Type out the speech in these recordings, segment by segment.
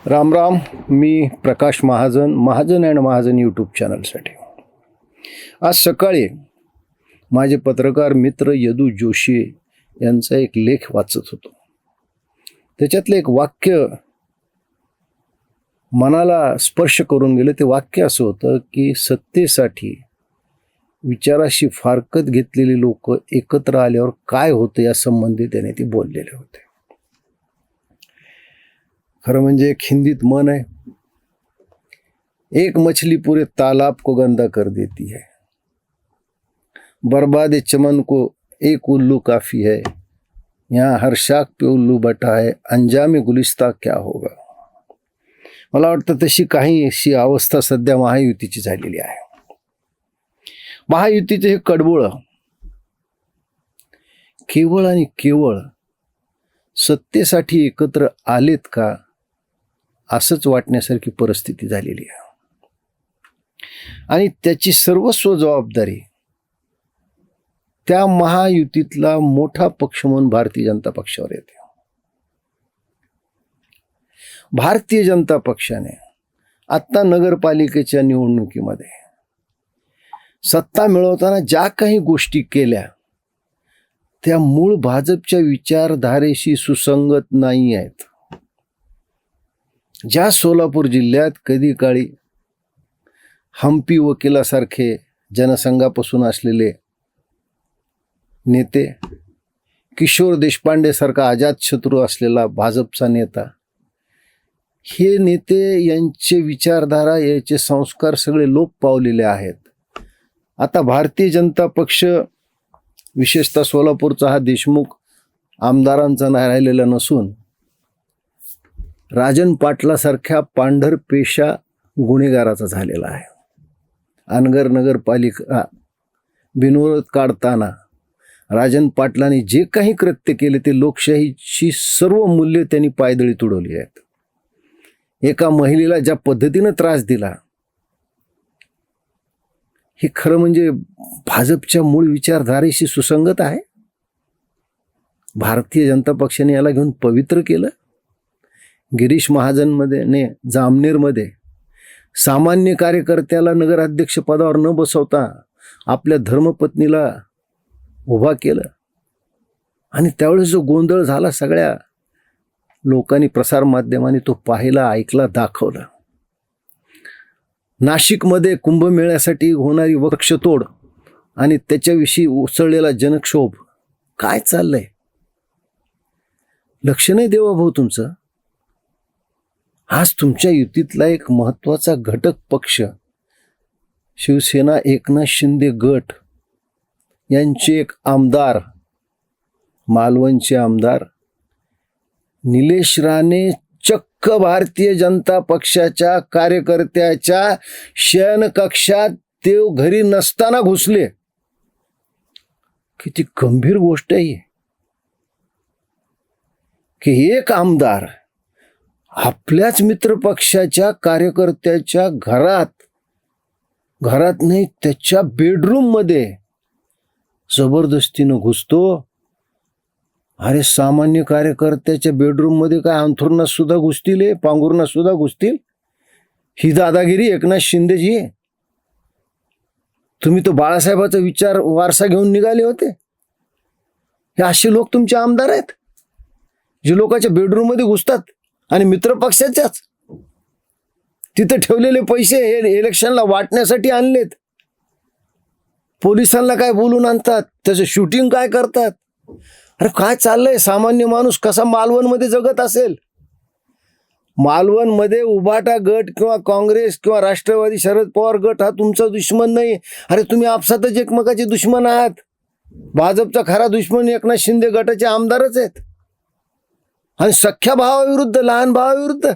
राम राम. मी Prakash Mahajan, Mahajan and Mahajan YouTube चॅनलसाठी. आज सकाळी माझे पत्रकार मित्र यदू जोशी यांचा एक लेख वाचत होतो. त्याच्यातलं एक वाक्य मनाला स्पर्श करून गेलं. ते वाक्य असं होतं की सत्तेसाठी विचाराशी फारकत घेतलेली लोक एकत्र आल्यावर काय होतं या संबंधी त्याने ते बोललेले होते. खरं म्हणजे एक हिंदीत म्हण आहे, एक मछली पूरे तालाब को गंदा कर देती है, बर्बाद चमन को एक उल्लू काफ़ी है, यहाँ हर शाख पे उल्लू बटा है, अंजाम गुलिस्ता क्या होगा. मला वाटतं तशी काहीशी अवस्था सध्या महायुतीची झालेली आहे. महायुतीचे हे कडबोळं केवळ आणि केवळ सत्तेसाठी एकत्र आलेत का असंच वाटण्यासारखी परिस्थिती झालेली आहे. आणि त्याची सर्वस्व जबाबदारी त्या महायुतीतला मोठा पक्ष म्हणून भारतीय जनता पक्षावर येते. भारतीय जनता पक्षाने आत्ता नगरपालिकेच्या निवडणुकीमध्ये सत्ता मिळवताना ज्या काही गोष्टी केल्या त्या मूळ भाजपच्या विचारधारेशी सुसंगत नाही आहेत. ज्या सोलापूर जिल्ह्यात कधी काळी हम्पी वकिलासारखे जनसंघापासून असलेले नेते, किशोर देशपांडे सारखा अजातशत्रू असलेला भाजपचा नेता, हे नेते यांचे विचारधारा याचे संस्कार सगळे लोप पावलेले आहेत. आता भारतीय जनता पक्ष विशेषतः सोलापूरचा हा देशमुख आमदारांचा नाही राहिलेला नसून राजन पाटलासारख्या पांढरपेशा गुन्हेगाराचा झालेला आहे. अनगर नगरपालिका बिनविरोध काढताना राजन पाटलांनी जे काही कृत्य केले ते लोकशाहीची सर्व मूल्ये त्यांनी पायदळी तुडवली आहेत. एका महिलेला ज्या पद्धतीनं त्रास दिला हे खरं म्हणजे भाजपच्या मूळ विचारधारेशी सुसंगत आहे. भारतीय जनता पक्षाने याला घेऊन पवित्र केलं. गिरीश महाजनने जामनेरमध्ये सामान्य कार्यकर्त्याला नगराध्यक्ष पदावर न बसवता आपल्या धर्मपत्नीला उभा केलं आणि त्यावेळेस जो गोंधळ झाला सगळ्या लोकांनी, प्रसारमाध्यमांनी तो पाहिला, ऐकला, दाखवला. नाशिकमध्ये कुंभमेळ्यासाठी होणारी वृक्षतोड आणि त्याच्याविषयी उसळलेला जनक्षोभ, काय चाललंय? लक्ष नाही देवा भाऊ तुमचं. आज तुमच्या युतीतला एक महत्वाचा घटक पक्ष शिवसेना एकनाथ शिंदे गट यांचे एक आमदार, मालवणचे आमदार निलेश राणे चक्क भारतीय जनता पक्षाच्या कार्यकर्त्याच्या शयनकक्षात ते घरी नसताना घुसले. किती गंभीर गोष्ट आहे की एक आमदार आपल्याच मित्रपक्षाच्या कार्यकर्त्याच्या घरात नाही त्याच्या बेडरूम मध्ये जबरदस्तीनं घुसतो. अरे सामान्य कार्यकर्त्याच्या बेडरूम मध्ये काय अंथरुणात सुद्धा घुसतील, पांघरुणात सुद्धा घुसतील? ही दादागिरी एकनाथ शिंदेची. तुम्ही तो बाळासाहेबाचा विचार वारसा घेऊन निघाले होते. हे असे लोक तुमचे आमदार आहेत जे लोकांच्या बेडरूम मध्ये घुसतात आणि मित्रपक्षाच्याच तिथे ठेवलेले पैसे हे इलेक्शनला वाटण्यासाठी आणलेत. पोलिसांना काय बोलून आणतात, त्याचं शूटिंग काय करतात. अरे काय चाललंय? सामान्य माणूस कसा मालवणमध्ये जगत असेल? मालवणमध्ये उभाटा गट किंवा काँग्रेस किंवा राष्ट्रवादी शरद पवार गट हा तुमचा दुश्मन नाही. अरे तुम्ही आपसातच एकमेकाचे दुश्मन आहात. भाजपचा खरा दुश्मन एकनाथ शिंदे गटाचे आमदारच आहेत आणि सख्या भावाविरुद्ध, लहान भावाविरुद्ध.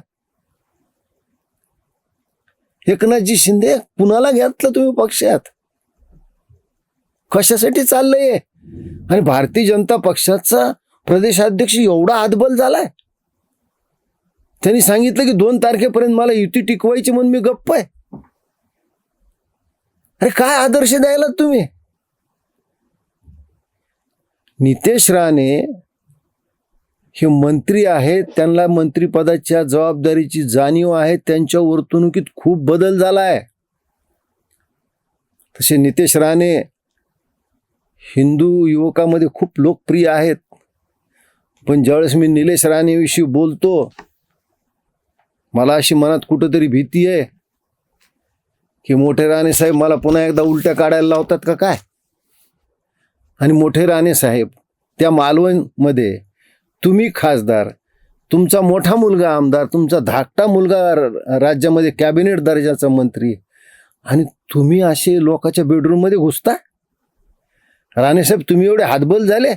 एकनाथजी शिंदे कुणाला घेतलं तुम्ही पक्षात? कशासाठी चाललंय? आणि भारतीय जनता पक्षाचा प्रदेशाध्यक्ष एवढा हातबल झालाय. त्यांनी सांगितलं की 2 तारखेपर्यंत मला युती टिकवायची म्हणून मी गप्प आहे. अरे काय आदर्श द्यायला तुम्ही? नितेश राणे हे मंत्री आहेत, त्यांना मंत्रिपदाच्या जबाबदारीची जाणीव आहे, त्यांच्या वर्तणुकीत खूप बदल झाला आहे. तसे नितेश राणे हिंदू युवकामध्ये खूप लोकप्रिय आहेत, पण ज्यावेळेस मी निलेश राणेविषयी बोलतो मला अशी मनात कुठंतरी भीती आहे की मोठे राणे साहेब मला पुन्हा एकदा उलट्या काढायला लावतात का काय. आणि मोठे राणे साहेब, त्या मालवणमध्ये तुम्ही खासदार, तुमचा मोठा मुलगा आमदार, तुमचा धाकटा मुलगा राज्यामध्ये कॅबिनेट दर्जाचा मंत्री, आणि तुम्ही असे लोकांच्या बेडरूममध्ये घुसता. राणेसाहेब, तुम्ही एवढे हातबल झाले?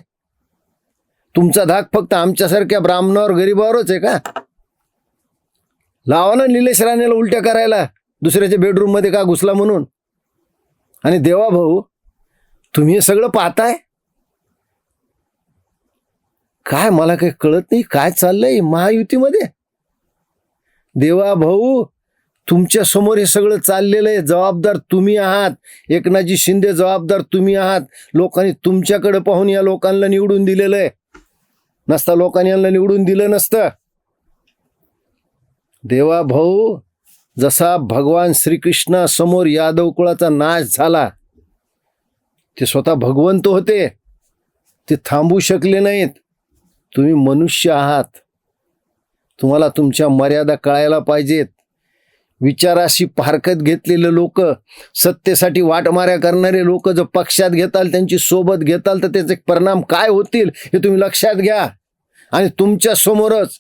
तुमचा धाक फक्त आमच्यासारख्या ब्राह्मणावर गरीबावरच आहे का? लावा ना निलेश राणेला उलट्या करायला, दुसऱ्याच्या बेडरूममध्ये का घुसला म्हणून. आणि देवा भाऊ, तुम्ही हे सगळं पाहताय काय? मला काही कळत नाही काय चाललंय महायुतीमध्ये. देवा भाऊ, तुमच्या समोर हे सगळं चाललेलं आहे, जबाबदार तुम्ही आहात. एकनाथजी शिंदे जबाबदार तुम्ही आहात. लोकांनी तुमच्याकडे पाहून या लोकांना निवडून दिलेलं आहे. नसता लोकांनी यांना निवडून दिलं नसतं. देवा भाऊ, जसा भगवान श्रीकृष्णासमोर यादव कुळाचा नाश झाला, ते स्वतः भगवंत होते, ते थांबू शकले नाहीत. तुम्ही मनुष्य आहात, तुम्हाला तुमच्या मर्यादा कळायला पाहिजेत. विचाराशी फारकत घेतलेले लोक, सत्तेसाठी वाटमाऱ्या करणारे लोक जर पक्षात घेताल, त्यांची सोबत घेताल, तर त्याचे परिणाम काय होतील हे तुम्ही लक्षात घ्या. आणि तुमच्या समोरच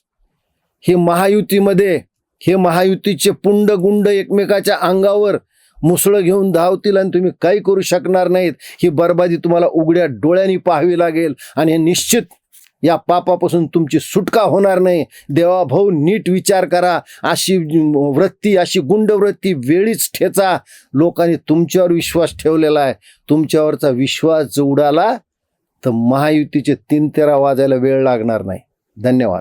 हे महायुतीमध्ये हे महायुतीचे पुंड गुंड एकमेकाच्या अंगावर मुसळं घेऊन धावतील आणि तुम्ही काही करू शकणार नाहीत. ही बर्बादी तुम्हाला उघड्या डोळ्यांनी पाहावी लागेल आणि हे निश्चित या पापापासून तुमची सुटका होणार नाही. देवा भाऊ, नीट विचार करा. अशी वृत्ती, अशी गुंड वृत्ती वेळीच ठेचा. लोकांनी तुमच्यावर विश्वास ठेवलेला आहे. तुमच्यावरचा विश्वास जर उडाला तर महायुतीचे 3-13 वाजायला वेळ लागणार नाही. धन्यवाद.